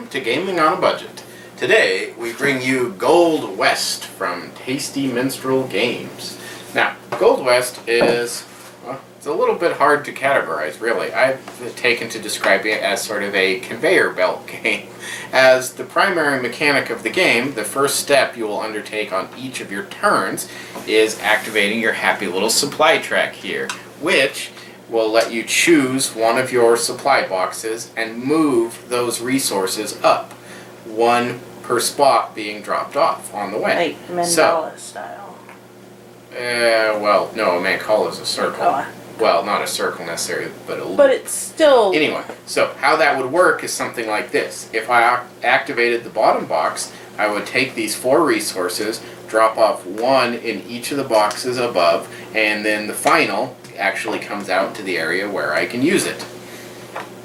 Welcome to Gaming on a Budget. Today, we bring you Gold West from Tasty Minstrel Games. Now, Gold West is, well, it's a little bit hard to categorize, really. I've taken to describing it as sort of a conveyor belt game. As the primary mechanic of the game, the first step you will undertake on each of your turns is activating your happy little supply track here, which will let you choose one of your supply boxes and move those resources up, one per spot being dropped off on the way. Like mandala style. Well, no, a mandala is a circle. Oh. Well, not a circle necessarily, but a loop. But it's still... Anyway, so how that would work is something like this. If I activated the bottom box, I would take these 4 resources, drop off 1 in each of the boxes above, and then the final actually comes out to the area where I can use it.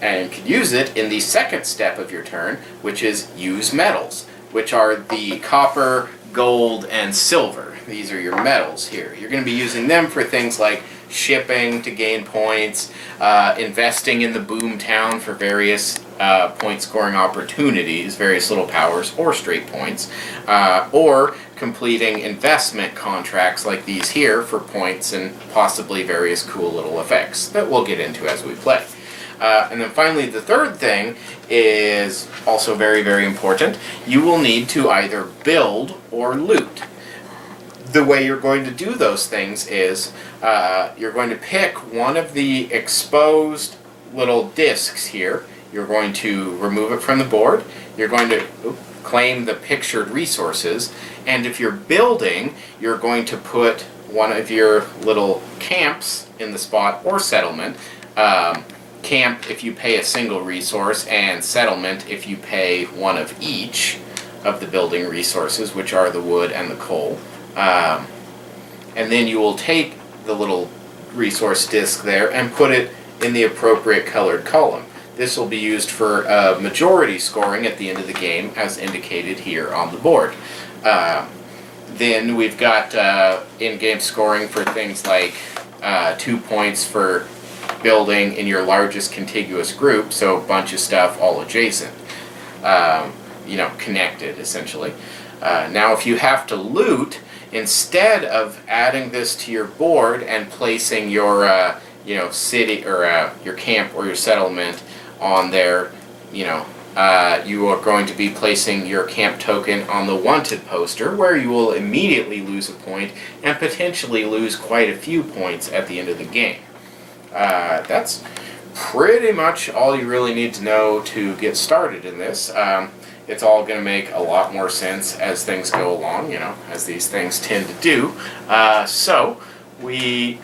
And can use it in the second step of your turn, which is use metals, which are the copper, gold, and silver. These are your metals here. You're going to be using them for things like shipping to gain points, investing in the boom town for various point scoring opportunities, various little powers or straight points, or completing investment contracts like these here for points and possibly various cool little effects that we'll get into as we play. And then finally, the third thing is also very, very important. You will need to either build or loot. The way you're going to do those things is you're going to pick one of the exposed little discs here. You're going to remove it from the board. You're going to claim the pictured resources. And if you're building, you're going to put one of your little camps in the spot or settlement. Camp if you pay a single resource, and settlement if you pay one of each of the building resources, which are the wood and the coal. And then you will take the little resource disc there and put it in the appropriate colored column. This will be used for majority scoring at the end of the game, as indicated here on the board. Then we've got in-game scoring for things like 2 points for building in your largest contiguous group, so a bunch of stuff all adjacent, connected essentially. Now if you have to loot, instead of adding this to your board and placing your city or your camp or your settlement on there, you are going to be placing your camp token on the wanted poster, where you will immediately lose a point and potentially lose quite a few points at the end of the game. That's pretty much all you really need to know to get started in this. It's all going to make a lot more sense as things go along, as these things tend to do. So we,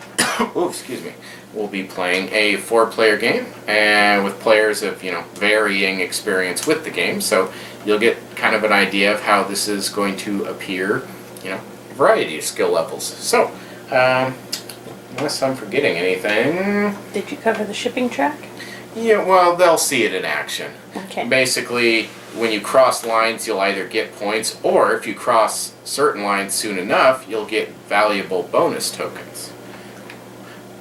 we'll be playing a 4-player game, and with players of varying experience with the game. So you'll get kind of an idea of how this is going to appear, a variety of skill levels. So, unless I'm forgetting anything. Did you cover the shipping track? Yeah, well, they'll see it in action. Okay. Basically, when you cross lines, you'll either get points, or if you cross certain lines soon enough, you'll get valuable bonus tokens.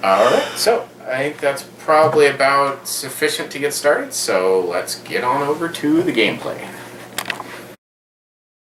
Alright, so I think that's probably about sufficient to get started, so let's get on over to the gameplay.